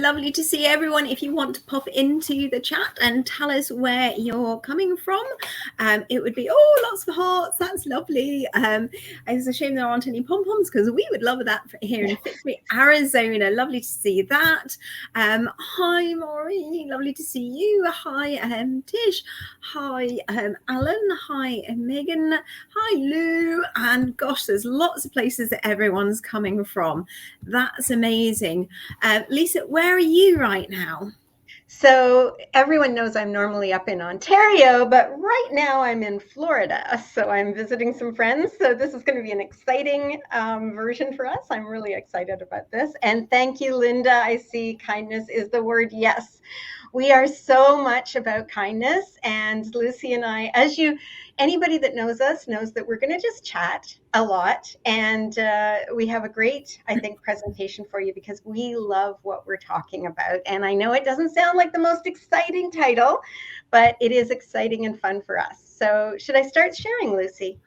lovely to see everyone. If you want to pop into the chat and tell us where you're coming from, it would be, lots of hearts. That's lovely. It's a shame there aren't any pom-poms because we would love that here in Fictionary, Arizona. Lovely to see that. Hi, Maury. Lovely to see you. Hi, Tish. Hi, Alan. Hi, Megan. Hi, Lou. And gosh, there's lots of places that everyone's coming from. That's amazing. Lisa, where are you right now? So everyone knows I'm normally up in Ontario, but right now I'm in Florida. So I'm visiting some friends. So this is going to be an exciting version for us. I'm really excited about this. And thank you, Linda. I see kindness is the word. Yes, we are so much about kindness. And Lucy and I, anybody that knows us knows that we're going to just chat a lot. And we have a great, I think, presentation for you because we love what we're talking about. And I know it doesn't sound like the most exciting title, but it is exciting and fun for us. So should I start sharing, Lucy?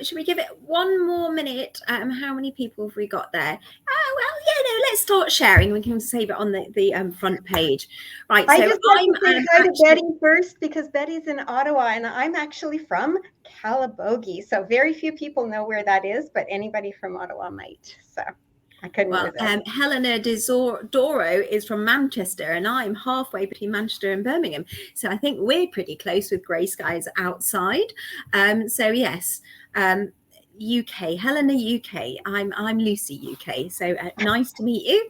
Should we give it one more minute? How many people have we got there? Let's start sharing. We can save it on the front page. Right. I just want to say hi to Betty first because Betty's in Ottawa and I'm actually from Calabogie. So very few people know where that is, but anybody from Ottawa might. So I couldn't resist. Helena Doro is from Manchester and I'm halfway between Manchester and Birmingham. So I think we're pretty close with grey skies outside. So yes. UK, Helena UK. I'm Lucy UK. So nice to meet you.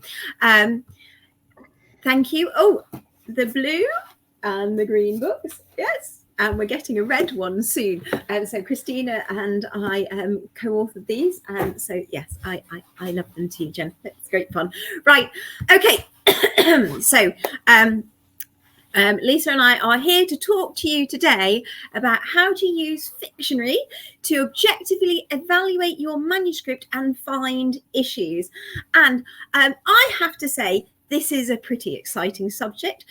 Thank you. Oh, the blue and the green books. Yes. And we're getting a red one soon. So Christina and I co-authored these. So yes, I love them too, Jen. It's great fun. Right. Okay. So Lisa and I are here to talk to you today about how to use Fictionary to objectively evaluate your manuscript and find issues. And I have to say, this is a pretty exciting subject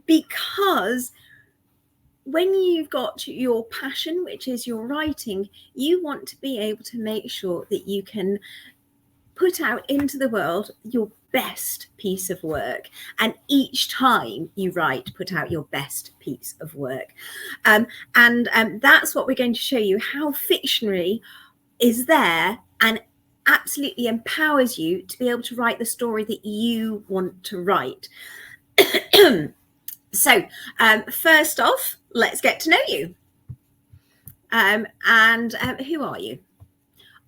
because when you've got your passion, which is your writing, you want to be able to make sure that you can put out into the world your best piece of work, and each time you write, put out your best piece of work, and that's what we're going to show you, how Fictionary is there and absolutely empowers you to be able to write the story that you want to write. So first off, let's get to know you. And who are you?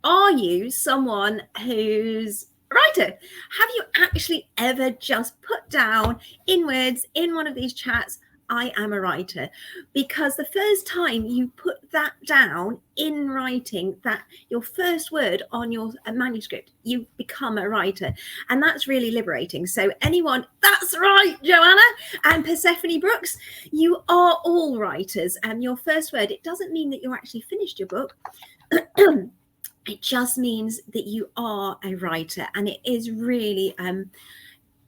Are you someone who's a writer? Have you actually ever just put down in words in one of these chats, I am a writer? Because the first time you put that down in writing, that your first word on your manuscript, you become a writer. And that's really liberating. So anyone, that's right, Joanna and Persephone Brooks, you are all writers. And your first word, it doesn't mean that you're actually finished your book. It just means that you are a writer, and it is really,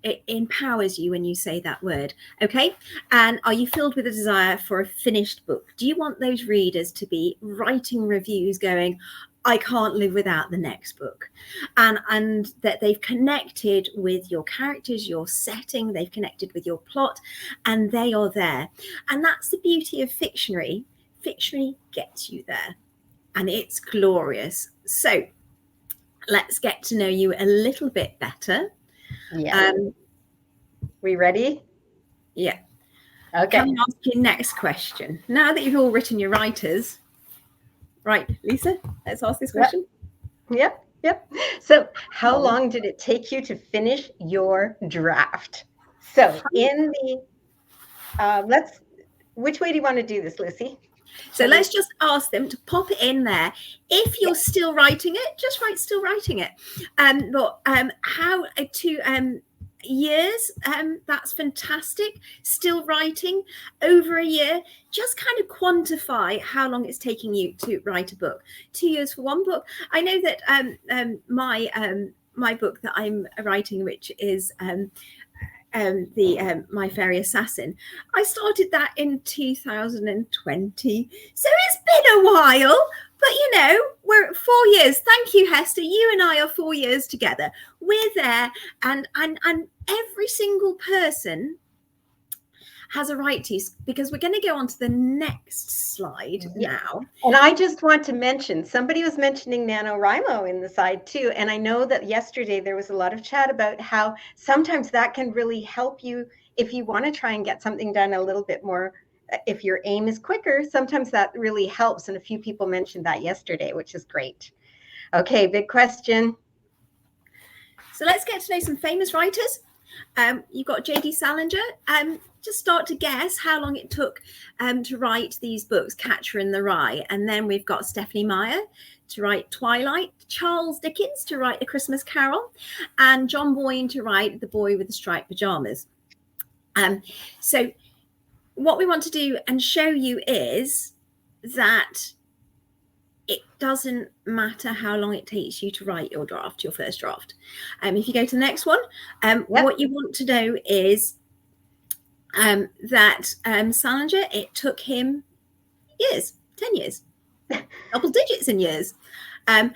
it empowers you when you say that word. Okay. And are you filled with a desire for a finished book? Do you want those readers to be writing reviews going, I can't live without the next book, and that they've connected with your characters, your setting, they've connected with your plot, and they are there. And that's the beauty of Fictionary. Fictionary gets you there. And it's glorious. So let's get to know you a little bit better. Yeah. We ready? Yeah. Okay. Can I ask you next question? Now that you've all written your writers, right, Lisa, let's ask this question. Yep. So how long did it take you to finish your draft? So in the, which way do you want to do this, Lucy? So let's just ask them to pop it in there. If you're still writing it, just write still writing it. But how to years, that's fantastic. Still writing over a year, just kind of quantify how long it's taking you to write a book. 2 years for one book. I know that my book that I'm writing, which is My Fairy Assassin, I started that in 2020, so it's been a while, But you know, we're 4 years. Thank you, Hester. You and I are 4 years together. We're there, and every single person has a right to, because we're going to go on to the next slide now. And I just want to mention, somebody was mentioning NaNoWriMo in the side too. And I know that yesterday there was a lot of chat about how sometimes that can really help you if you want to try and get something done a little bit more. If your aim is quicker, sometimes that really helps. And a few people mentioned that yesterday, which is great. Okay, big question. So let's get to know some famous writers. You've got J.D. Salinger. Just start to guess how long it took to write these books, Catcher in the Rye. And then we've got Stephanie Meyer to write Twilight, Charles Dickens to write A Christmas Carol, and John Boyne to write The Boy with the Striped Pajamas. So what we want to do and show you is that it doesn't matter how long it takes you to write your draft, your first draft. If you go to the next one, what you want to know is that Salinger, it took him years, 10 years, double digits in years. And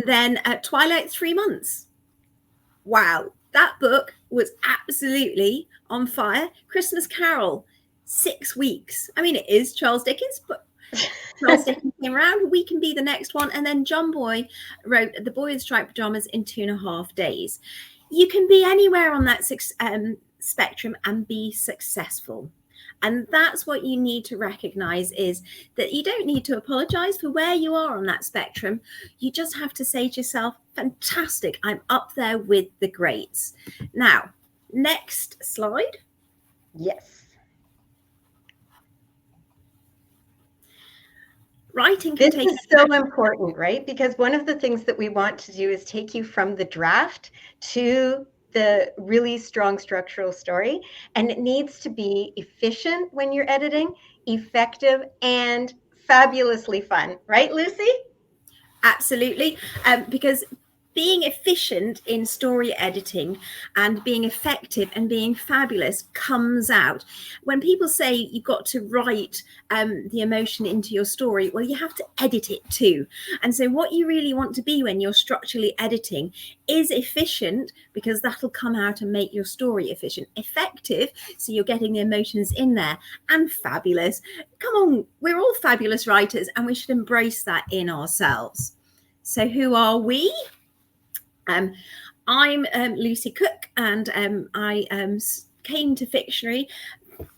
then Twilight, 3 months. Wow, that book was absolutely on fire. Christmas Carol, 6 weeks. I mean, it is Charles Dickens, but Charles Dickens came around. We can be the next one. And then John Boyne wrote The Boy with Striped Pajamas in 2.5 days. You can be anywhere on that spectrum and be successful. And that's what you need to recognize, is that you don't need to apologize for where you are on that spectrum. You just have to say to yourself, fantastic, I'm up there with the greats. Now, next slide. Yes. Writing this is so important, right? Because one of the things that we want to do is take you from the draft to the really strong structural story. And it needs to be efficient when you're editing, effective, and fabulously fun. Right, Lucy? Absolutely. Because being efficient in story editing and being effective and being fabulous comes out. When people say you've got to write the emotion into your story, well, you have to edit it too. And so what you really want to be when you're structurally editing is efficient, because that'll come out and make your story efficient. Effective, so you're getting the emotions in there, and fabulous. Come on, we're all fabulous writers and we should embrace that in ourselves. So who are we? I'm Lucy Cooke, and I came to Fictionary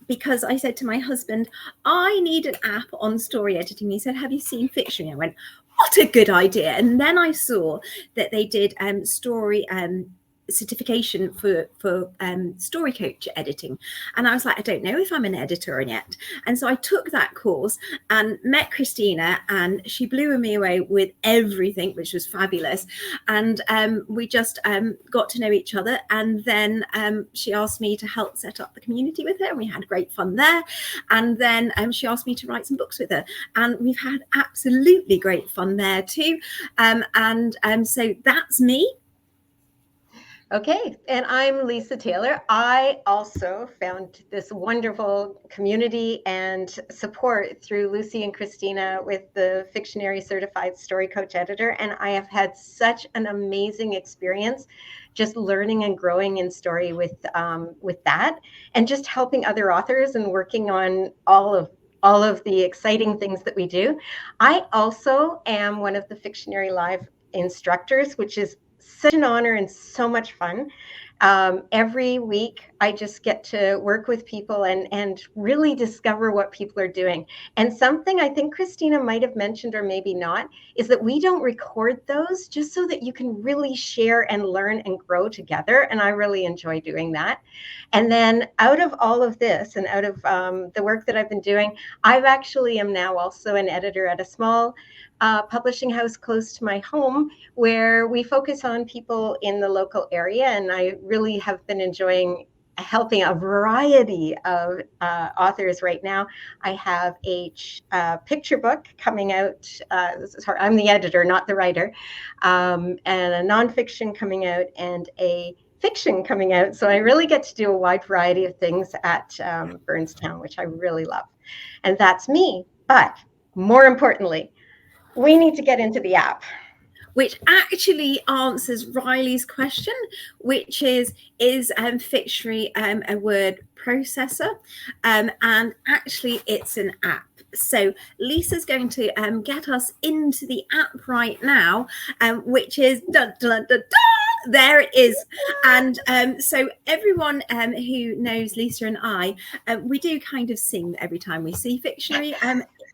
because I said to my husband, I need an app on story editing. He said, have you seen Fictionary? I went, what a good idea. And then I saw that they did story certification for StoryCoach editing, and I was like, I don't know if I'm an editor yet. And so I took that course and met Christina, and she blew me away with everything, which was fabulous. And we just got to know each other, and then she asked me to help set up the community with her, and we had great fun there. And then she asked me to write some books with her, and we've had absolutely great fun there too. So that's me. Okay, and I'm Lisa Taylor. I also found this wonderful community and support through Lucy and Christina with the Fictionary Certified StoryCoach Editor, and I have had such an amazing experience just learning and growing in story with that, and just helping other authors and working on all of the exciting things that we do. I also am one of the Fictionary Live instructors, which is such an honor and so much fun. Every week, I just get to work with people and really discover what people are doing. And something I think Christina might have mentioned, or maybe not, is that we don't record those just so that you can really share and learn and grow together. And I really enjoy doing that. And then out of all of this, and out of the work that I've been doing, I actually am now also an editor at a small publishing house close to my home, where we focus on people in the local area. And I really have been enjoying helping a variety of authors right now. I have a picture book coming out. Sorry, I'm the editor, not the writer, and a nonfiction coming out, and a fiction coming out. So I really get to do a wide variety of things at Burnstown, which I really love. And that's me. But more importantly, We need to get into the app. Which actually answers Riley's question, which is Fictionary a word processor? And actually it's an app. So Lisa's going to get us into the app right now, which is there it is. And so everyone who knows Lisa and I, we do kind of sing every time we see Fictionary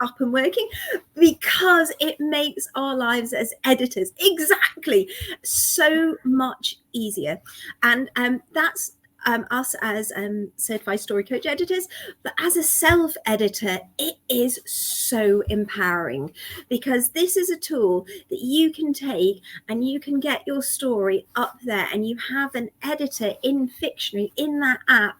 up and working, because it makes our lives as editors exactly so much easier. And that's us as certified story coach editors, but as a self-editor, it is so empowering, because this is a tool that you can take and you can get your story up there, and you have an editor in Fictionary in that app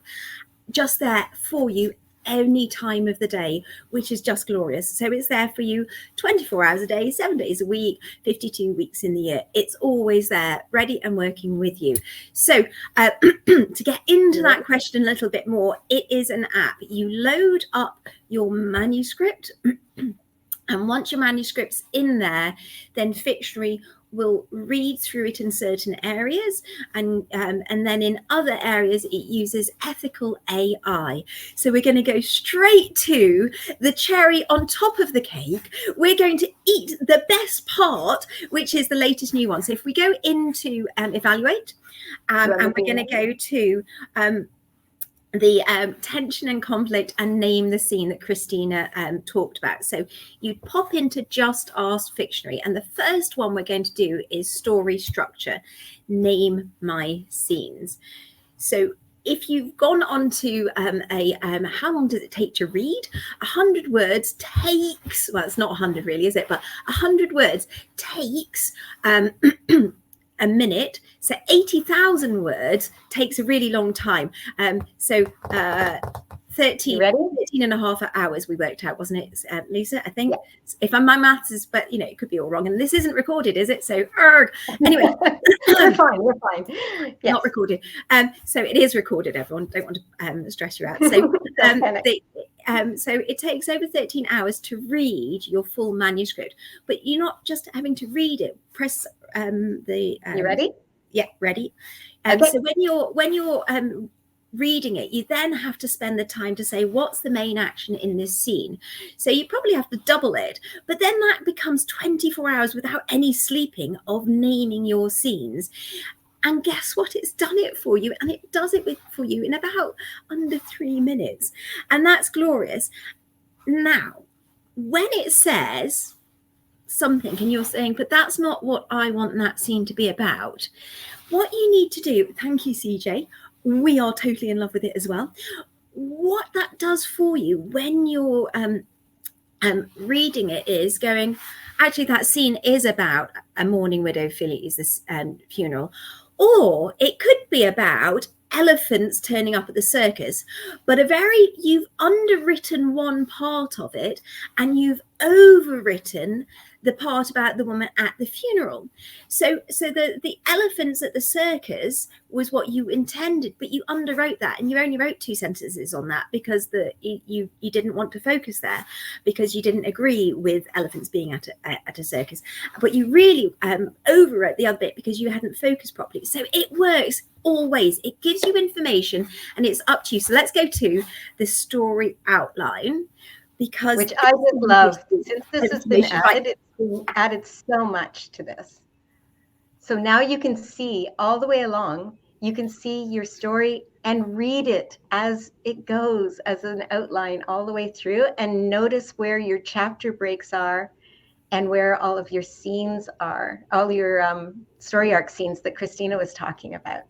just there for you any time of the day, which is just glorious. So it's there for you 24 hours a day, 7 days a week, 52 weeks in the year. It's always there, ready and working with you. So to get into that question a little bit more, it is an app. You load up your manuscript, and once your manuscript's in there, then Fictionary will read through it in certain areas, and then in other areas it uses ethical AI. So we're going to go straight to the cherry on top of the cake. We're going to eat the best part, which is the latest new one. So if we go into evaluate, and we're going to go to the tension and conflict and name the scene that Christina talked about. So you pop into Just Ask Fictionary, and the first one we're going to do is story structure, name my scenes. So if you've gone on to how long does it take to read? 100 words takes, well, it's not 100 really, is it? But 100 words takes a minute. So 80,000 words takes a really long time. So 13 and a half hours we worked out, wasn't it, Lisa? I think, if my maths is, but you know, it could be all wrong. And this isn't recorded, is it? So anyway, we're fine. Yes. Not recorded. So it is recorded, everyone. Don't want to stress you out. So so it takes over 13 hours to read your full manuscript, but you're not just having to read it. Press the you ready? Yeah, ready. Okay. So when you're reading it, you then have to spend the time to say, what's the main action in this scene? So you probably have to double it, but then that becomes 24 hours without any sleeping of naming your scenes. And guess what? It's done it for you, and it does it for you in about under 3 minutes. And that's glorious. Now, when it says something and you're saying, but that's not what I want that scene to be about, what you need to do, thank you, CJ, we are totally in love with it as well. What that does for you when you're reading it is going, actually, that scene is about a mourning widow Philly's funeral, or it could be about elephants turning up at the circus, but you've underwritten one part of it and you've overwritten the part about the woman at the funeral. So the elephants at the circus was what you intended, but you underwrote that, and you only wrote 2 sentences on that because you didn't want to focus there, because you didn't agree with elephants being at a circus, but you really overwrote the other bit because you hadn't focused properly. So it works always. It gives you information and it's up to you. So let's go to the story outline, because which I just love. Since this has been added, it's been added so much to this. So now you can see all the way along, you can see your story and read it as it goes, as an outline all the way through, and notice where your chapter breaks are and where all of your scenes are, all your story arc scenes that Christina was talking about.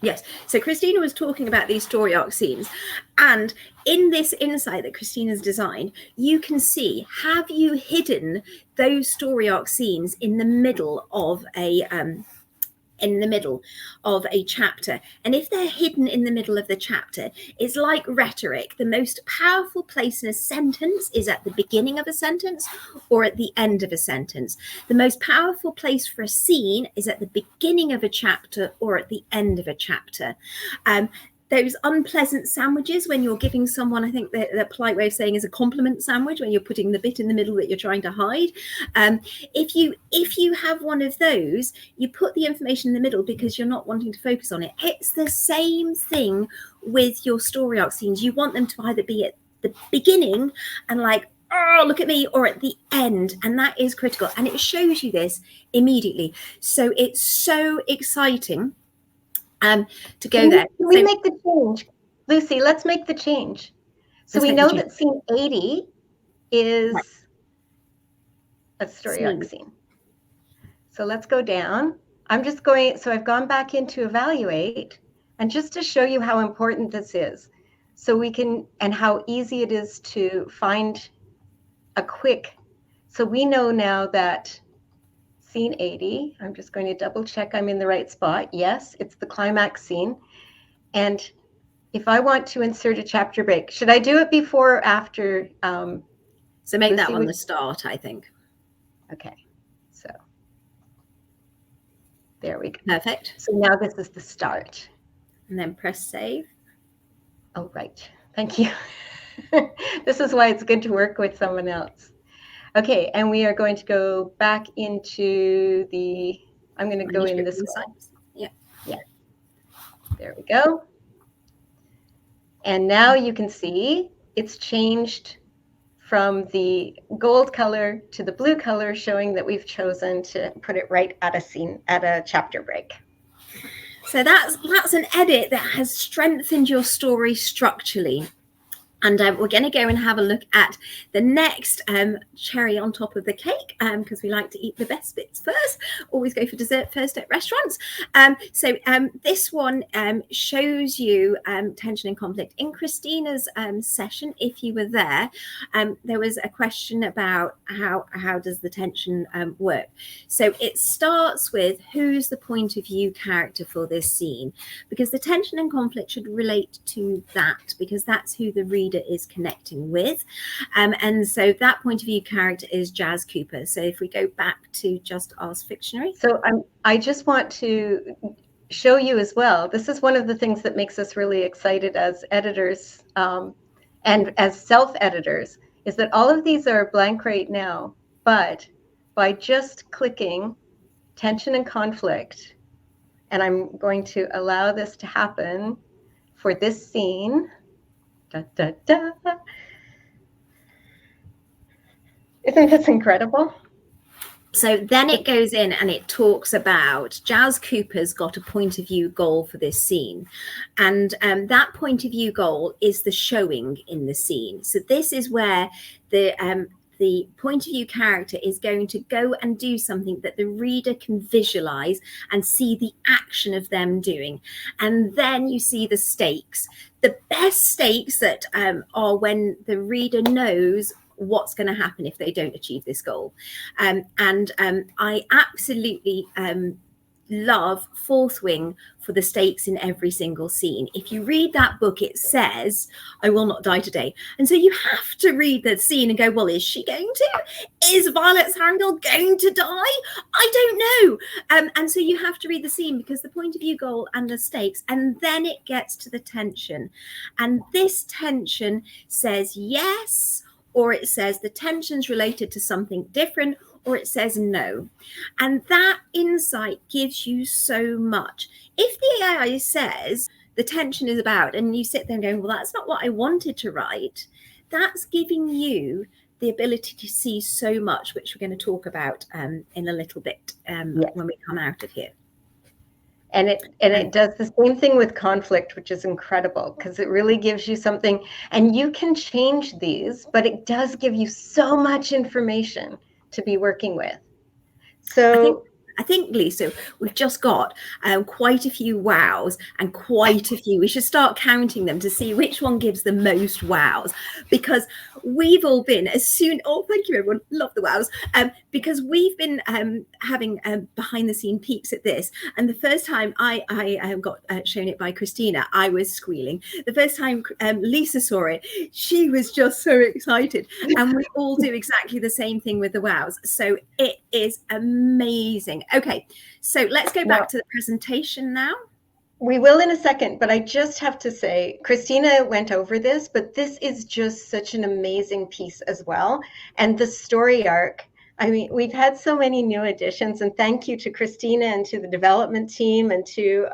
Yes. So Christina was talking about these story arc scenes, and in this insight that Christina's designed, you can see, have you hidden those story arc scenes in the middle of a chapter? And if they're hidden in the middle of the chapter, it's like rhetoric. The most powerful place in a sentence is at the beginning of a sentence or at the end of a sentence. The most powerful place for a scene is at the beginning of a chapter or at the end of a chapter. those unpleasant sandwiches when you're giving someone, I think the polite way of saying is a compliment sandwich, when you're putting the bit in the middle that you're trying to hide. If you have one of those, you put the information in the middle because you're not wanting to focus on it. It's the same thing with your story arc scenes. You want them to either be at the beginning and like, oh, look at me, or at the end. And that is critical. And it shows you this immediately. So it's so exciting to go there. Can we make the change? Lucy, let's make the change. So we know that scene 80 is a story arc scene. So let's go down. So I've gone back into evaluate, and just to show you how important this is, so we can, and how easy it is to find a quick, so we know now that scene 80, I'm just going to double check I'm in the right spot. Yes, it's the climax scene. And if I want to insert a chapter break, should I do it before or after? So make that one the start, I think. Okay, so there we go. Perfect. So now this is the start. And then press save. Oh, right. Thank you. This is why it's good to work with someone else. Okay, and we are going to go back into the, I'm going to go in this way. Yeah. Yeah. There we go. And now you can see it's changed from the gold color to the blue color, showing that we've chosen to put it right at a scene, at a chapter break. So that's an edit that has strengthened your story structurally. And we're going to go and have a look at the next cherry on top of the cake, because we like to eat the best bits first. Always go for dessert first at restaurants. So this one shows you tension and conflict. In Christina's session, if you were there, there was a question about how does the tension work. So it starts with who's the point of view character for this scene, because the tension and conflict should relate to that, because that's who the reader is connecting with. And so that point of view character is Jazz Cooper. So if we go back to just Ask Fictionary. So I just want to show you as well, this is one of the things that makes us really excited as editors and as self-editors, is that all of these are blank right now, but by just clicking tension and conflict, and I'm going to allow this to happen for this scene. Da, da, da. Isn't this incredible? So then it goes in and it talks about Jazz Cooper's got a point of view goal for this scene. And that point of view goal is the showing in the scene. So this is where the point of view character is going to go and do something that the reader can visualize and see the action of them doing. And then you see the stakes. The best stakes that are when the reader knows what's going to happen if they don't achieve this goal. I absolutely love Fourth Wing for the stakes in every single scene. If you read that book, it says, I will not die today. And so you have to read the scene and go, well, is she going to? Is Violet Sarangil going to die? I don't know. And so you have to read the scene, because the point of view goal and the stakes, and then it gets to the tension. And this tension says yes, or it says the tension's related to something different, or it says no. And that insight gives you so much. If the AI says the tension is about, and you sit there going, well, that's not what I wanted to write, that's giving you the ability to see so much, which we're going to talk about in a little bit when we come out of here. And it does the same thing with conflict, which is incredible, because it really gives you something, and you can change these, but it does give you so much information to be working with. So I think, Lisa, we've just got quite a few wows and quite a few. We should start counting them to see which one gives the most wows, because we've all been thank you, everyone. Love the wows. Because we've been having behind the scene peeks at this. And the first time I got shown it by Christina, I was squealing. The first time Lisa saw it, she was just so excited. And we all do exactly the same thing with the wows. So it is amazing. Okay, so let's go back to the presentation now. We will in a second, but I just have to say, Christina went over this, but this is just such an amazing piece as well. And the story arc, I mean, we've had so many new additions, and thank you to Christina and to the development team and to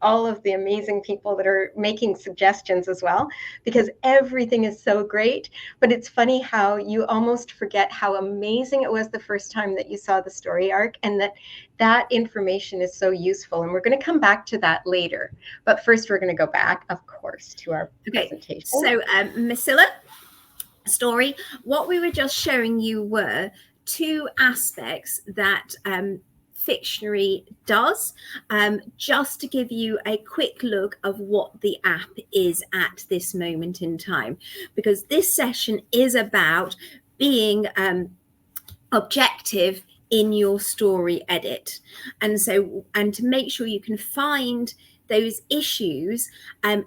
all of the amazing people that are making suggestions as well, because everything is so great. But it's funny how you almost forget how amazing it was the first time that you saw the story arc, and that information is so useful. And we're going to come back to that later. But first, we're going to go back, of course, to our presentation. So, Priscilla, story, what we were just showing you were two aspects that Fictionary does, just to give you a quick look of what the app is at this moment in time, because this session is about being objective in your story edit, and to make sure you can find those issues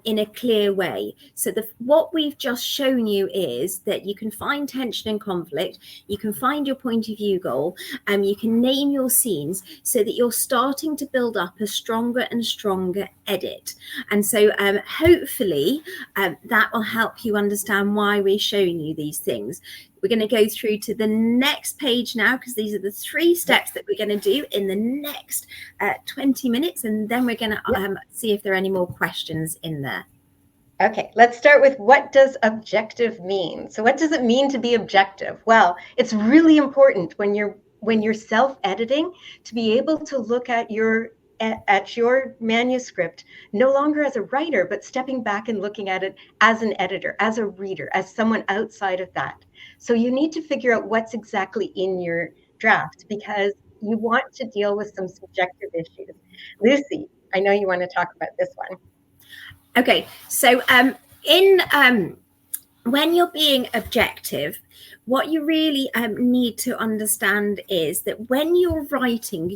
in a clear way. So what we've just shown you is that you can find tension and conflict, you can find your point of view goal, and you can name your scenes so that you're starting to build up a stronger and stronger edit. And so hopefully that will help you understand why we're showing you these things. We're going to go through to the next page now, because these are the 3 steps that we're going to do in the next 20 minutes. And then we're going to see if there are any more questions in there. Okay, let's start with, what does objective mean? So what does it mean to be objective? Well, it's really important when you're self-editing to be able to look at your manuscript no longer as a writer, but stepping back and looking at it as an editor, as a reader, as someone outside of that. So you need to figure out what's exactly in your draft, because you want to deal with some subjective issues. Lucy, I know you want to talk about this one. Okay, so when you're being objective, what you really need to understand is that when you're writing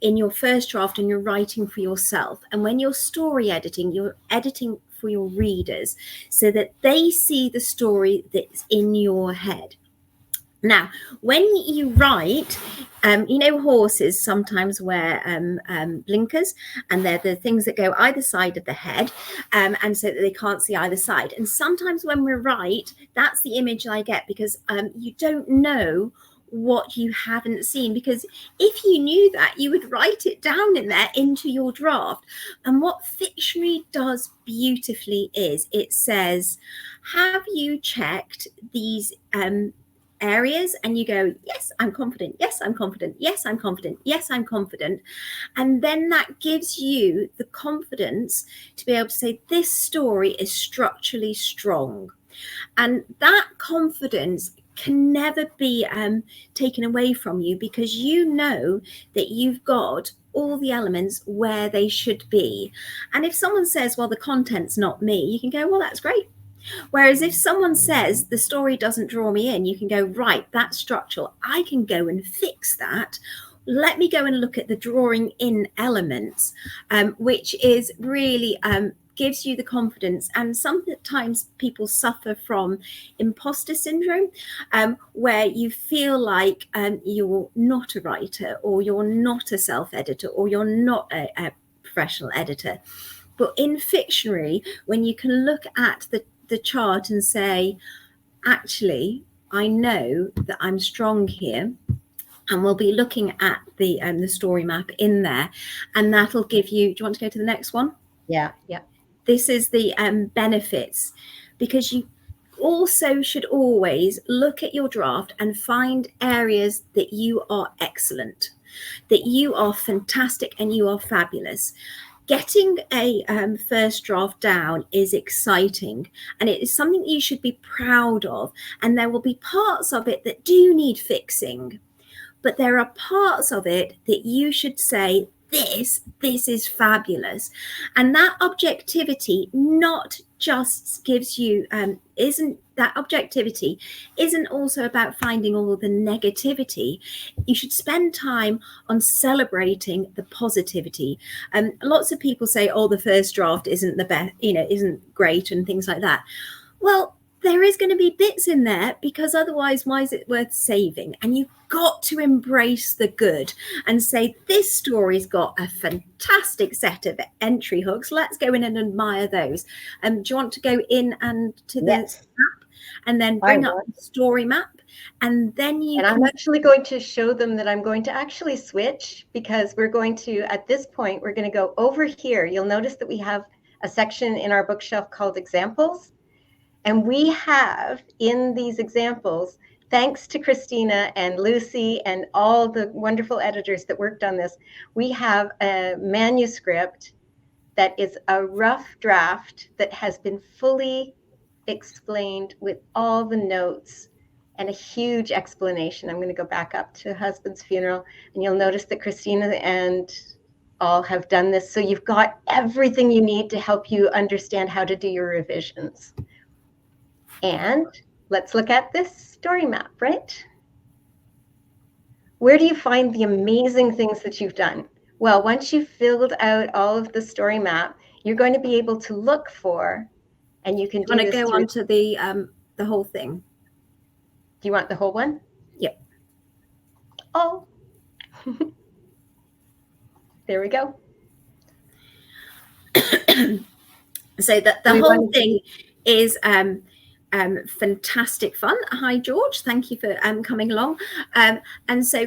in your first draft, and you're writing for yourself. And when you're story editing, you're editing for your readers so that they see the story that's in your head. Now, when you write, horses sometimes wear blinkers, and they're the things that go either side of the head, and so that they can't see either side. And sometimes when we write, that's the image I get, because you don't know what you haven't seen, because if you knew that, you would write it down in there into your draft. And what Fictionary does beautifully is it says, have you checked these areas? And you go, yes, I'm confident. Yes, I'm confident. Yes, I'm confident. Yes, I'm confident. And then that gives you the confidence to be able to say, this story is structurally strong. And that confidence can never be taken away from you, because you know that you've got all the elements where they should be. And if someone says, well, the content's not me, you can go, well, that's great. Whereas if someone says the story doesn't draw me in, you can go, right, that's structural. I can go and fix that. Let me go and look at the drawing in elements, which is really gives you the confidence. And sometimes people suffer from imposter syndrome, where you feel like you're not a writer, or you're not a self-editor, or you're not a professional editor. But in Fictionary, when you can look at the chart and say, actually, I know that I'm strong here, and we'll be looking at the story map in there, and that'll give you, do you want to go to the next one? Yeah. This is the benefits, because you also should always look at your draft and find areas that you are excellent, that you are fantastic, and you are fabulous. Getting a first draft down is exciting, and it is something you should be proud of. And there will be parts of it that do need fixing, but there are parts of it that you should say, this is fabulous. And that objectivity not just gives you, objectivity isn't also about finding all of the negativity. You should spend time on celebrating the positivity. Lots of people say, oh, the first draft isn't the best, isn't great, and things like that. Well, there is going to be bits in there, because otherwise, why is it worth saving? And you've got to embrace the good and say, this story's got a fantastic set of entry hooks. Let's go in and admire those. Do you want to go in and to the map and then bring up the story map? And then I'm actually going to show them that I'm going to actually switch, because we're going to, at this point, we're going to go over here. You'll notice that we have a section in our bookshelf called examples. And we have in these examples, thanks to Christina and Lucy and all the wonderful editors that worked on this, we have a manuscript that is a rough draft that has been fully explained with all the notes and a huge explanation. I'm going to go back up to husband's funeral, and you'll notice that Christina and all have done this. So you've got everything you need to help you understand how to do your revisions. And let's look at this story map, right? Where do you find the amazing things that you've done? Well, once you've filled out all of the story map, you're going to be able to look for, and you can do this. Want to go on to the whole thing? Do you want the whole one? Yep. Oh, there we go. So that the whole thing is fantastic fun. Hi, George. Thank you for coming along. And so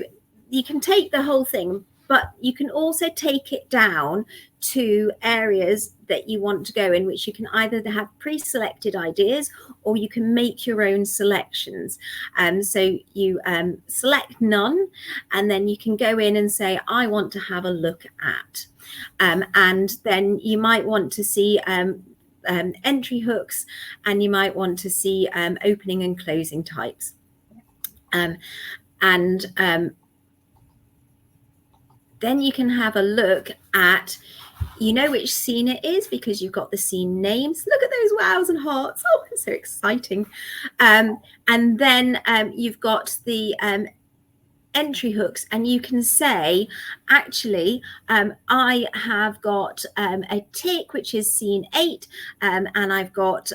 you can take the whole thing, but you can also take it down to areas that you want to go in, which you can either have pre-selected ideas or you can make your own selections. So you select none, and then you can go in and say, I want to have a look at. And then you might want to see entry hooks, and you might want to see opening and closing types. Then you can have a look at, you know which scene it is because you've got the scene names. Look at those wows and hearts. Oh, it's so exciting. And then you've got the entry hooks, and you can say, actually, I have got a tick, which is scene 8, and I've got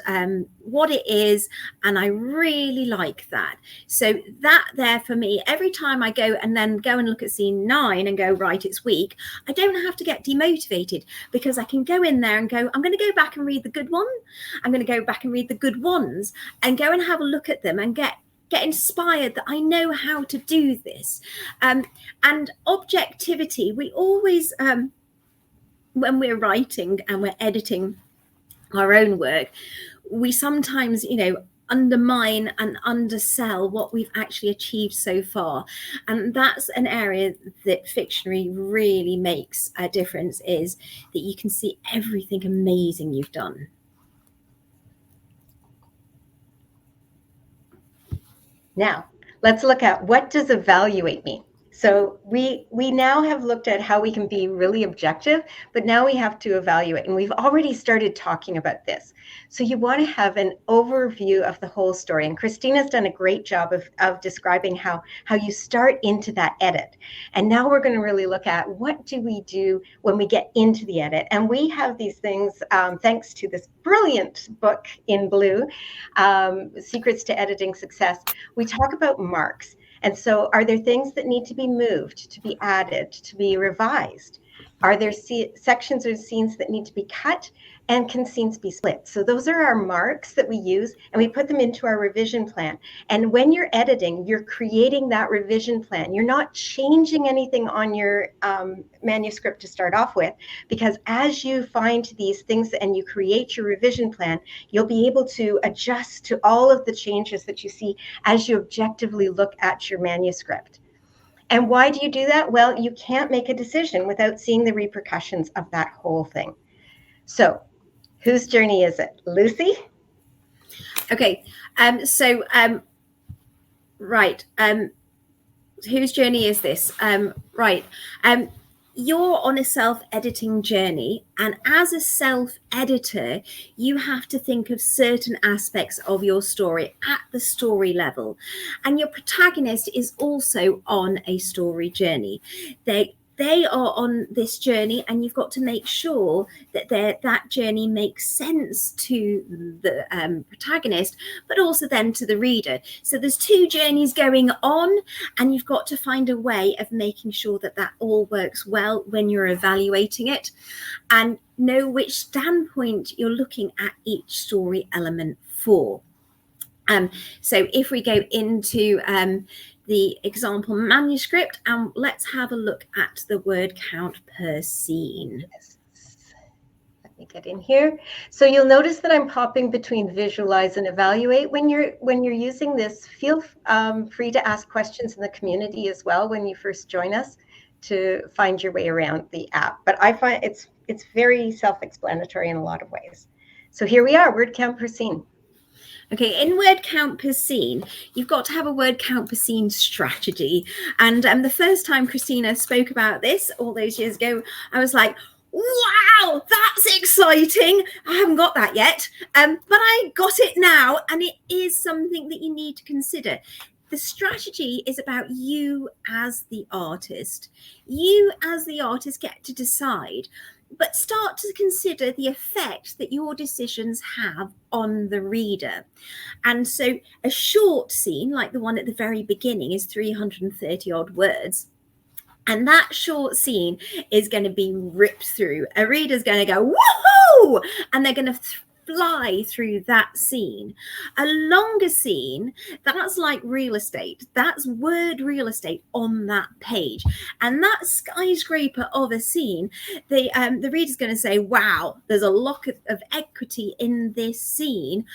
what it is, and I really like that. So that there for me, every time I go and then go and look at scene 9 and go, right, it's weak, I don't have to get demotivated, because I can go in there and go, I'm going to go back and read the good one. I'm going to go back and read the good ones and go and have a look at them and get inspired that I know how to do this. And objectivity, we always, when we're writing and we're editing our own work, we sometimes, undermine and undersell what we've actually achieved so far. And that's an area that Fictionary really makes a difference, is that you can see everything amazing you've done. Now, let's look at, what does evaluate mean? So we now have looked at how we can be really objective, but now we have to evaluate, and we've already started talking about this. So you want to have an overview of the whole story, and Christina's done a great job of describing how you start into that edit. And now we're going to really look at, what do we do when we get into the edit? And we have these things, thanks to this brilliant book in blue, Secrets to Editing Success. We talk about marks. And so, are there things that need to be moved, to be added, to be revised? Are there sections or scenes that need to be cut? And can scenes be split? So those are our marks that we use, and we put them into our revision plan. And when you're editing, you're creating that revision plan. You're not changing anything on your manuscript to start off with, because as you find these things and you create your revision plan, you'll be able to adjust to all of the changes that you see as you objectively look at your manuscript. And why do you do that? Well, you can't make a decision without seeing the repercussions of that whole thing. So, whose journey is it? Lucy? Okay, right. Whose journey is this? Right. You're on a self-editing journey, and as a self-editor, you have to think of certain aspects of your story at the story level, and your protagonist is also on a story journey. they are on this journey, and you've got to make sure that that journey makes sense to the protagonist, but also then to the reader. So there's two journeys going on, and you've got to find a way of making sure that that all works well when you're evaluating it, and know which standpoint you're looking at each story element for. So if we go into the example manuscript, and let's have a look at the word count per scene. Yes. Let me get in here. So you'll notice that I'm popping between visualize and evaluate. When you're using this, feel free to ask questions in the community as well when you first join us to find your way around the app. But I find it's very self-explanatory in a lot of ways. So here we are, word count per scene. Okay, in word count per scene, you've got to have a word count per scene strategy. And the first time Christina spoke about this all those years ago, I was like, wow, that's exciting. I haven't got that yet, but I got it now, and it is something that you need to consider. The strategy is about you as the artist. You as the artist get to decide, but start to consider the effect that your decisions have on the reader. And so a short scene, like the one at the very beginning, is 330 odd words. And that short scene is going to be ripped through. A reader's going to go, woohoo! And they're going to fly through that scene. A longer scene, that's like real estate. That's word real estate on that page. And that skyscraper of a scene, the reader's going to say, wow, there's a lot of equity in this scene.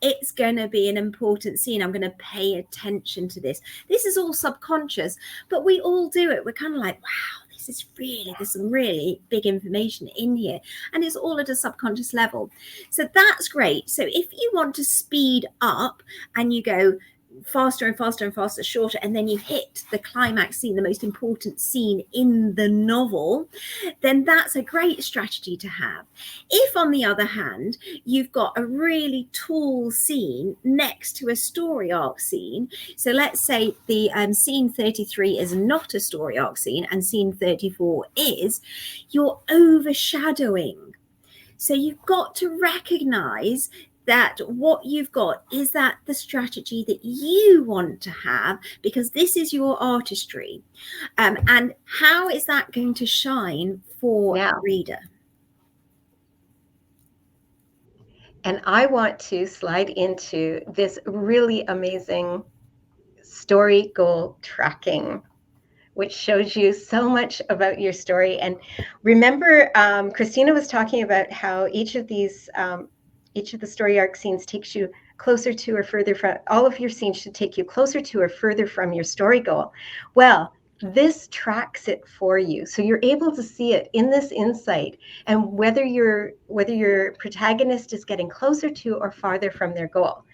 It's going to be an important scene. I'm going to pay attention to this. This is all subconscious, but we all do it. We're kind of like, wow, there's some really big information in here, and it's all at a subconscious level. So that's great. So if you want to speed up and you go faster and faster and faster, shorter, and then you hit the climax scene, the most important scene in the novel, then that's a great strategy to have. If, on the other hand, you've got a really tall scene next to a story arc scene, so let's say the scene 33 is not a story arc scene and scene 34 is, you're overshadowing. So you've got to recognize that what you've got is that the strategy that you want to have, because this is your artistry. And how is that going to shine for the reader? And I want to slide into this really amazing story goal tracking, which shows you so much about your story. And remember, Christina was talking about how each of the story arc scenes takes you closer to or further from, all of your scenes should take you closer to or further from your story goal. Well, this tracks it for you. So you're able to see it in this insight, and whether your protagonist is getting closer to or farther from their goal.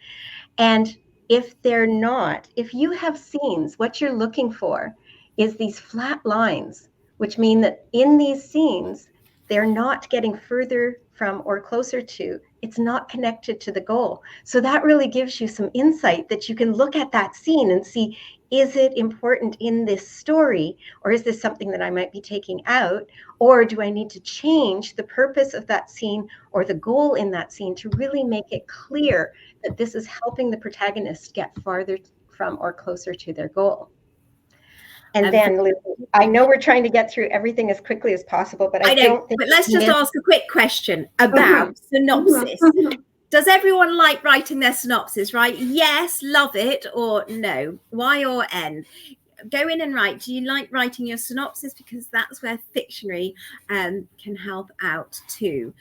And if they're not, if you have scenes, what you're looking for is these flat lines, which mean that in these scenes, they're not getting further from or closer to, it's not connected to the goal. So that really gives you some insight that you can look at that scene and see, is it important in this story, or is this something that I might be taking out, or do I need to change the purpose of that scene or the goal in that scene to really make it clear that this is helping the protagonist get farther from or closer to their goal. And then, Lily, I know we're trying to get through everything as quickly as possible, but I don't think. But let's just ask a quick question about synopsis. Does everyone like writing their synopsis, right? Yes, love it, or no? Y or N? Go in and write. Do you like writing your synopsis? Because that's where Fictionary can help out too.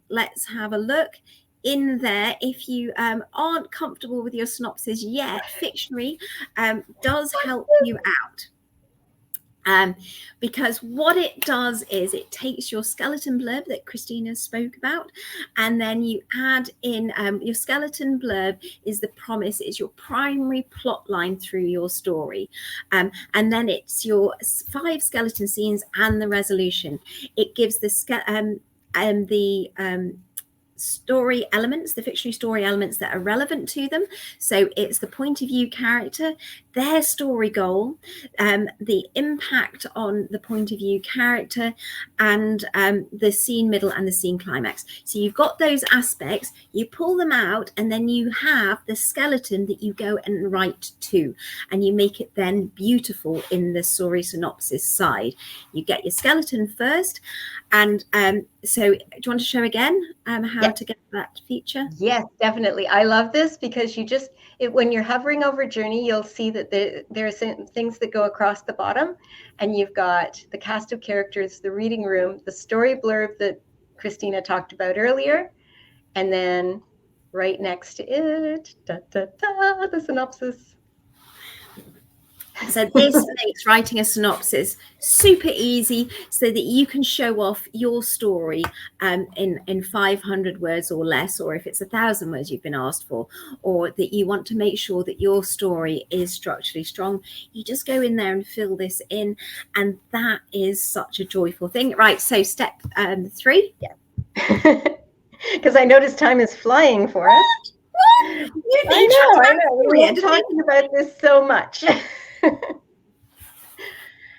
Let's have a look. In there, if you aren't comfortable with your synopsis yet, Fictionary does help you out. Because what it does is it takes your skeleton blurb that Christina spoke about, and then you add in your skeleton blurb is the promise, is your primary plot line through your story, and then it's your 5 skeleton scenes and the resolution. It gives the story elements, the fictionary story elements that are relevant to them. So it's the point of view character, their story goal, the impact on the point of view character, and the scene middle and the scene climax. So you've got those aspects, you pull them out, and then you have the skeleton that you go and write to, and you make it then beautiful in the story synopsis side. You get your skeleton first, and so do you want to show again how to get that feature? Yes, definitely. I love this because when you're hovering over journey, you'll see that there are some things that go across the bottom, and you've got the cast of characters, the reading room, the story blurb that Christina talked about earlier, and then right next to it, the synopsis. So this makes writing a synopsis super easy, so that you can show off your story in 500 words or less, or if it's 1,000 words you've been asked for, or that you want to make sure that your story is structurally strong. You just go in there and fill this in, and that is such a joyful thing. Right, so step 3. Yeah. Because I notice time is flying for us. What? I know. We're talking about this so much.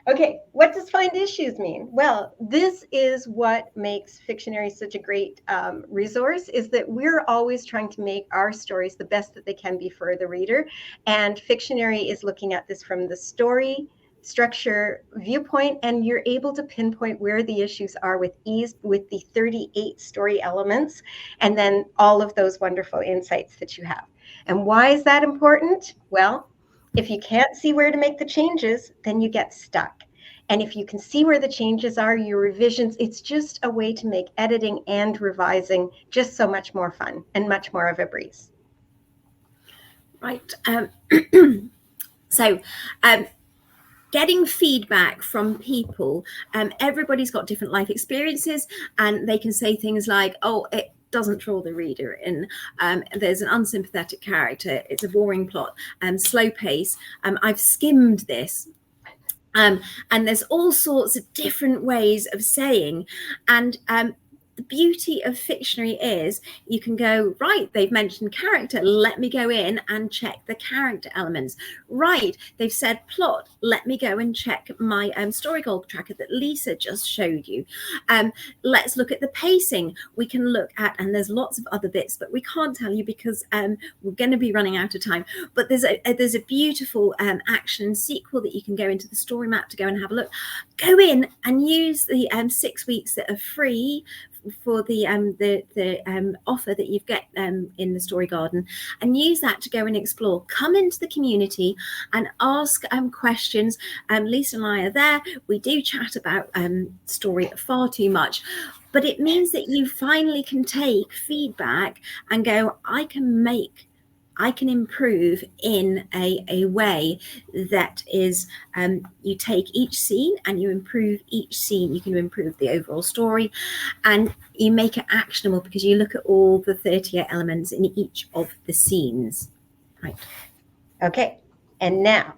Okay, what does find issues mean? Well, this is what makes Fictionary such a great resource, is that we're always trying to make our stories the best that they can be for the reader. And Fictionary is looking at this from the story structure viewpoint, and you're able to pinpoint where the issues are with ease with the 38 story elements, and then all of those wonderful insights that you have. And why is that important? Well, if you can't see where to make the changes, then you get stuck. And if you can see where the changes are, your revisions, it's just a way to make editing and revising just so much more fun and much more of a breeze. Right. So getting feedback from people, everybody's got different life experiences, and they can say things like, oh, it doesn't draw the reader in, there's an unsympathetic character, it's a boring plot, slow pace, I've skimmed this, and there's all sorts of different ways of saying. And the beauty of Fictionary is you can go, right, they've mentioned character, let me go in and check the character elements. Right, they've said plot, let me go and check my story goal tracker that Lisa just showed you. Let's look at the pacing. We can look at, and there's lots of other bits, but we can't tell you because we're going to be running out of time. But there's a beautiful action sequel that you can go into the story map to go and have a look. Go in and use the 6 weeks that are free for the offer that you get in the Story Garden, and use that to go and explore. Come into the community and ask questions. Lisa and I are there. We do chat about story far too much, but it means that you finally can take feedback and go, I can improve in a way that is, you take each scene and you improve each scene. You can improve the overall story, and you make it actionable because you look at all the 38 elements in each of the scenes. Right. Okay, and now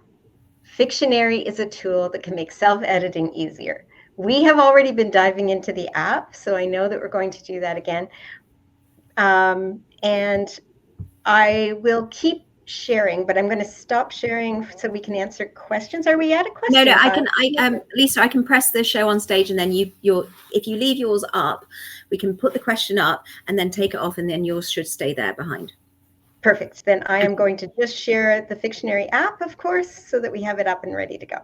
Fictionary is a tool that can make self-editing easier. We have already been diving into the app, so I know that we're going to do that again. And I will keep sharing, but I'm going to stop sharing so we can answer questions. Are we at a question? No, Lisa, I can press the show on stage, and then if you leave yours up, we can put the question up and then take it off, and then yours should stay there behind. Perfect. Then I am going to just share the Fictionary app, of course, so that we have it up and ready to go.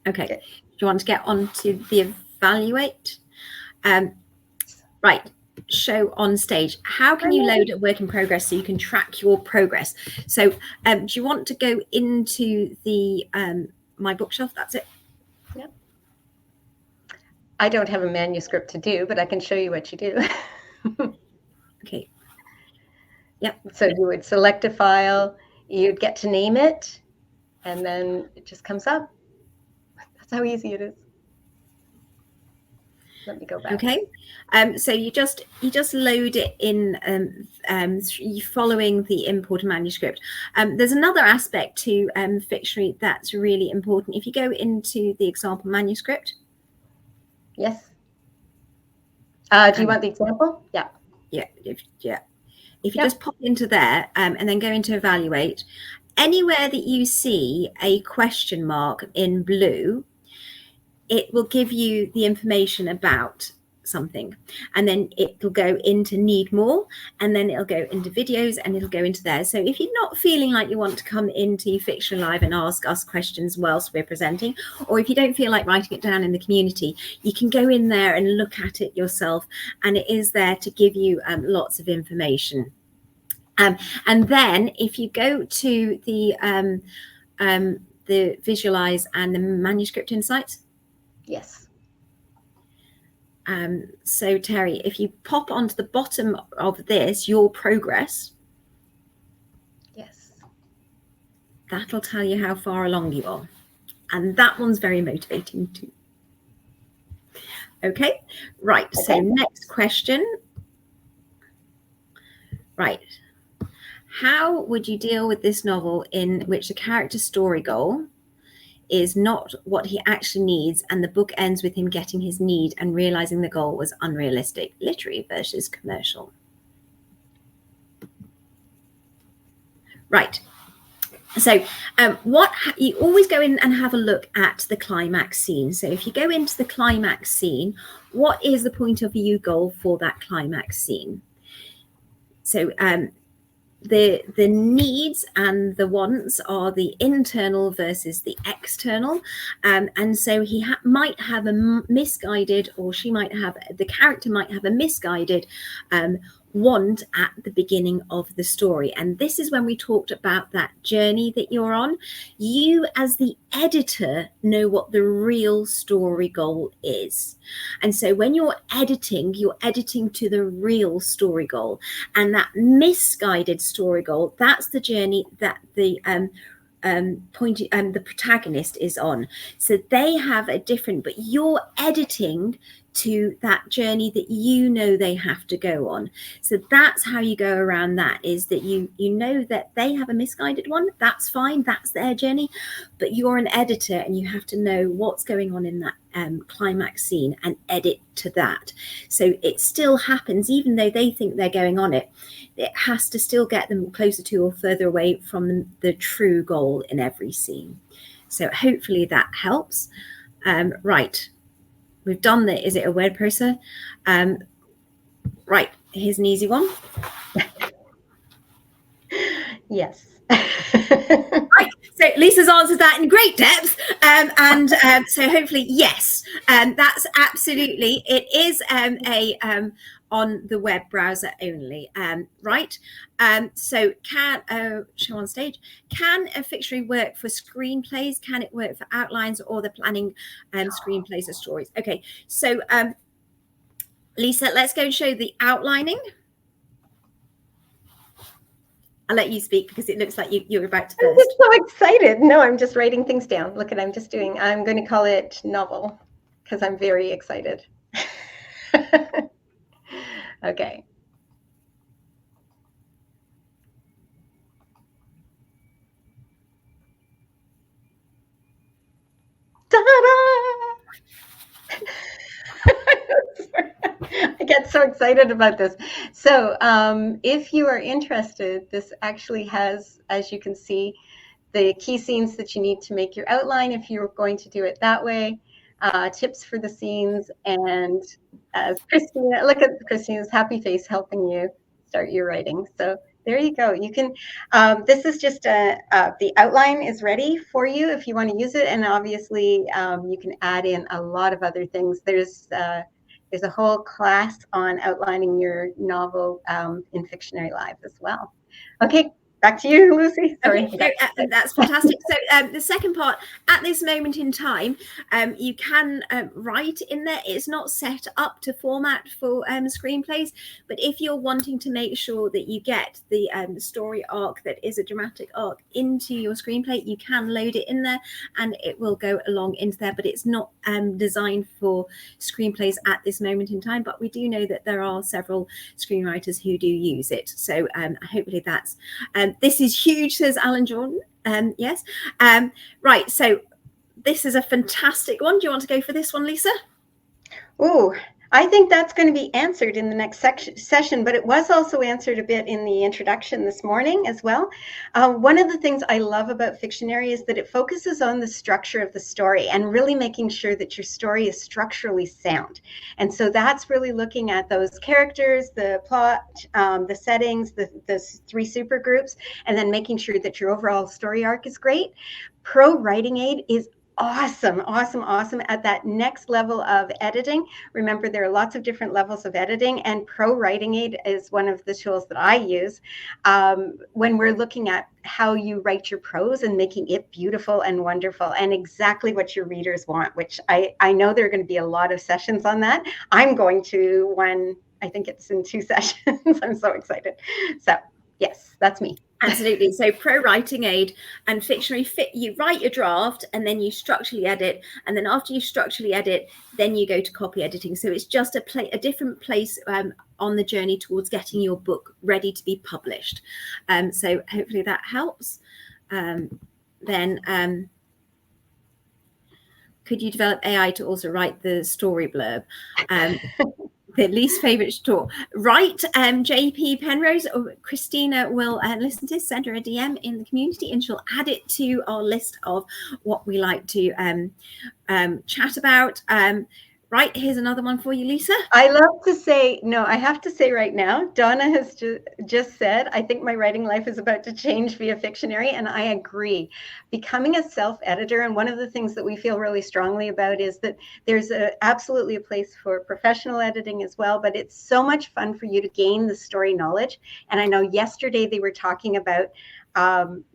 Okay. Do you want to get on to the evaluate? Right. Show on stage. How can you load a work in progress so you can track your progress? So do you want to go into the my bookshelf? That's it. Yep. I don't have a manuscript to do, but I can show you what you do. Okay. Yep. So you would select a file, you'd get to name it, and then it just comes up. That's how easy it is. Let me go back. Okay, so you just load it in following the import manuscript. There's another aspect to Fictionary that's really important. If you go into the example manuscript. Yes. Do you want the example? Yeah. Yeah. If you just pop into there and then go into evaluate, anywhere that you see a question mark in blue, it will give you the information about something, and then it'll go into need more, and then it'll go into videos, and it'll go into there. So if you're not feeling like you want to come into Fiction Live and ask us questions whilst we're presenting, or if you don't feel like writing it down in the community, you can go in there and look at it yourself, and it is there to give you lots of information. And then if you go to the visualize and the manuscript insights. Yes. So Terry, if you pop onto the bottom of this, your progress. Yes. That'll tell you how far along you are. And that one's very motivating too. Okay, right. Okay. So next question. Right. How would you deal with this novel in which the character's story goal is not what he actually needs, and the book ends with him getting his need and realizing the goal was unrealistic? Literary versus commercial. Right. So you always go in and have a look at the climax scene. So if you go into the climax scene, what is the point of view goal for that climax scene? So the needs and the wants are the internal versus the external, and so he might have a misguided, or the character might have a misguided want at the beginning of the story. And this is when we talked about that journey that you're on. You as the editor know what the real story goal is, and so when you're editing to the real story goal, and that misguided story goal, that's the journey that the the protagonist is on. So they have a different, but you're editing to that journey that you know they have to go on. So that's how you go around that, is that you know that they have a misguided one. That's fine, that's their journey, but you're an editor and you have to know what's going on in that climax scene and edit to that. So it still happens, even though they think they're going on it, it has to still get them closer to or further away from the true goal in every scene. So hopefully that helps. Right. We've done the, is it a word processor? Right, here's an easy one. Yes. Right, so Lisa's answered that in great depth, so hopefully yes, that's absolutely, it is on the web browser only, right? So show on stage, can a Fictionary work for screenplays? Can it work for outlines or the planning screenplays or stories? Okay, so Lisa, let's go and show the outlining. I'll let you speak because it looks like you're about to burst. I'm so excited. No, I'm just writing things down. Look at, I'm going to call it novel because I'm very excited. Okay. Ta-da! I get so excited about this. So if you are interested, this actually has, as you can see, the key scenes that you need to make your outline if you're going to do it that way, tips for the scenes, and as Christina, look at Christina's happy face helping you start your writing. So there you go. You can, this is just the outline is ready for you if you want to use it. And obviously you can add in a lot of other things. There's a whole class on outlining your novel in Fictionary Live as well. Okay, back to you, Lucy. Sorry. Okay, that's fantastic. So the second part, at this moment in time, you can write in there. It's not set up to format for screenplays, but if you're wanting to make sure that you get the story arc that is a dramatic arc into your screenplay, you can load it in there and it will go along into there, but it's not designed for screenplays at this moment in time. But we do know that there are several screenwriters who do use it. So hopefully that's this is huge, says Alan Jordan. Yes. Right. So this is a fantastic one. Do you want to go for this one, Lisa? Ooh, I think that's going to be answered in the next session, but it was also answered a bit in the introduction this morning as well. One of the things I love about Fictionary is that it focuses on the structure of the story and really making sure that your story is structurally sound. And so that's really looking at those characters, the plot, the settings, the 3 super groups, and then making sure that your overall story arc is great. Pro Writing Aid is awesome at that next level of editing. Remember, there are lots of different levels of editing, and Pro Writing Aid is one of the tools that I use when we're looking at how you write your prose and making it beautiful and wonderful and exactly what your readers want, which I know there are going to be a lot of sessions on that. I'm going to one, I think it's in 2 sessions. I'm so excited. So yes, that's me. Absolutely. So Pro Writing Aid and Fictionary you write your draft and then you structurally edit, and then after you structurally edit, then you go to copy editing. So it's just a different place on the journey towards getting your book ready to be published. So hopefully that helps. Then could you develop AI to also write the story blurb? The least favorite store. Right, JP Penrose or Christina will listen to this, send her a DM in the community, and she'll add it to our list of what we like to chat about. Right, here's another one for you, Lisa. I love to say, no, I have to say right now, Donna has just said, I think my writing life is about to change via Fictionary, and I agree. Becoming a self-editor, and one of the things that we feel really strongly about is that there's absolutely a place for professional editing as well, but it's so much fun for you to gain the story knowledge. And I know yesterday they were talking about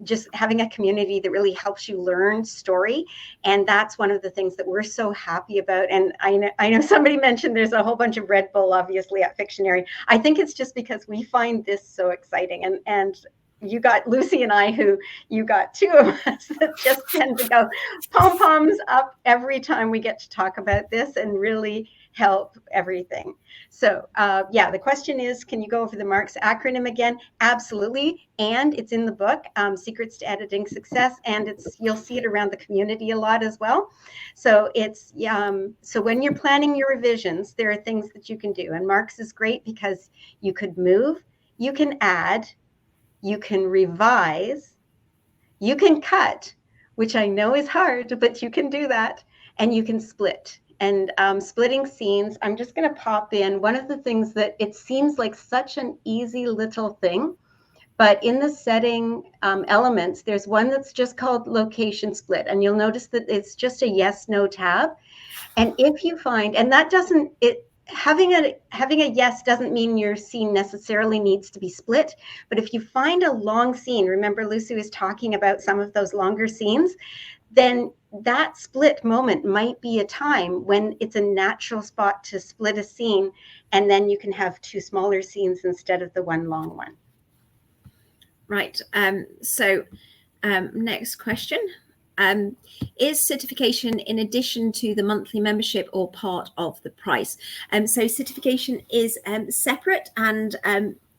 just having a community that really helps you learn story. And that's one of the things that we're so happy about. And I know somebody mentioned there's a whole bunch of Red Bull, obviously, at Fictionary. I think it's just because we find this so exciting. And you got Lucy and I, who you got 2 of us that just tend to go pom-poms up every time we get to talk about this and really help everything. So yeah, the question is, can you go over the MARCS acronym again? Absolutely. And it's in the book, Secrets to Editing Success, and you'll see it around the community a lot as well. So it's so when you're planning your revisions, there are things that you can do, and MARCS is great because you could move, you can add, you can revise, you can cut, which I know is hard, but you can do that, and you can split. And splitting scenes, I'm just going to pop in one of the things that it seems like such an easy little thing, but in the setting elements, there's one that's just called location split. And you'll notice that it's just a yes, no tab. And if you find, and that doesn't, having a yes doesn't mean your scene necessarily needs to be split. But if you find a long scene, remember Lucy was talking about some of those longer scenes, then that split moment might be a time when it's a natural spot to split a scene, and then you can have 2 smaller scenes instead of the 1 long one. Right. So next question. Is certification in addition to the monthly membership or part of the price? So certification is separate, and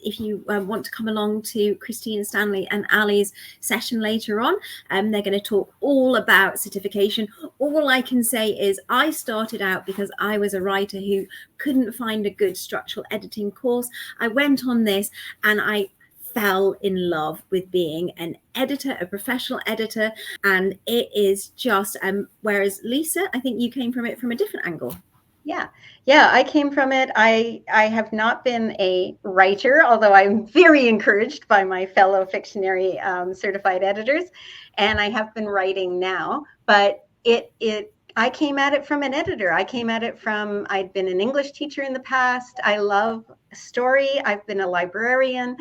if you want to come along to Christine Stanley and Ali's session later on, they're going to talk all about certification. All I can say is I started out because I was a writer who couldn't find a good structural editing course. I went on this and I fell in love with being an editor, a professional editor, and it is just whereas Lisa, I think you came from it from a different angle. Yeah, I came from it. I have not been a writer, although I'm very encouraged by my fellow Fictionary certified editors, and I have been writing now, but I came at it from an editor. I'd been an English teacher in the past. I love story. I've been a librarian.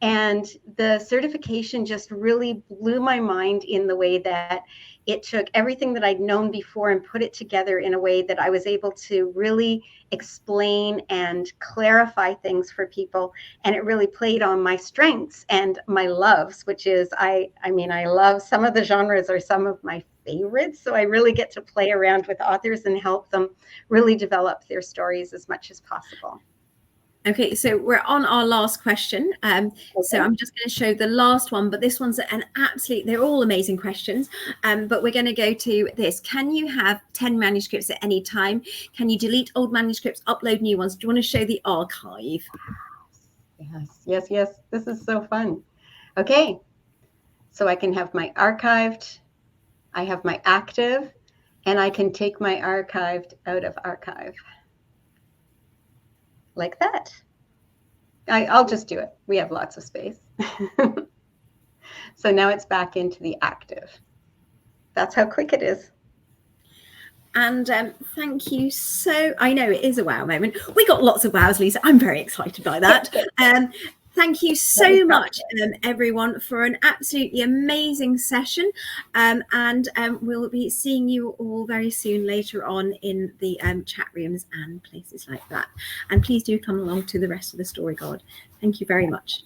And the certification just really blew my mind in the way that it took everything that I'd known before and put it together in a way that I was able to really explain and clarify things for people. And it really played on my strengths and my loves, which is, I love some of the genres are some of my favorites. So I really get to play around with authors and help them really develop their stories as much as possible. Okay, so we're on our last question. So I'm just going to show the last one, but this one's an absolute, they're all amazing questions. But we're going to go to this. Can you have 10 manuscripts at any time? Can you delete old manuscripts, upload new ones? Do you want to show the archive? Yes. This is so fun. Okay, so I can have my archived, I have my active, and I can take my archived out of archive. Like that. I'll just do it. We have lots of space. So now it's back into the active. That's how quick it is. And thank you so, I know it is a wow moment. We got lots of wows, Lisa. I'm very excited by that. Thank you so much, everyone, for an absolutely amazing session. And we'll be seeing you all very soon later on in the chat rooms and places like that. And please do come along to the rest of the Story Guard. Thank you very much.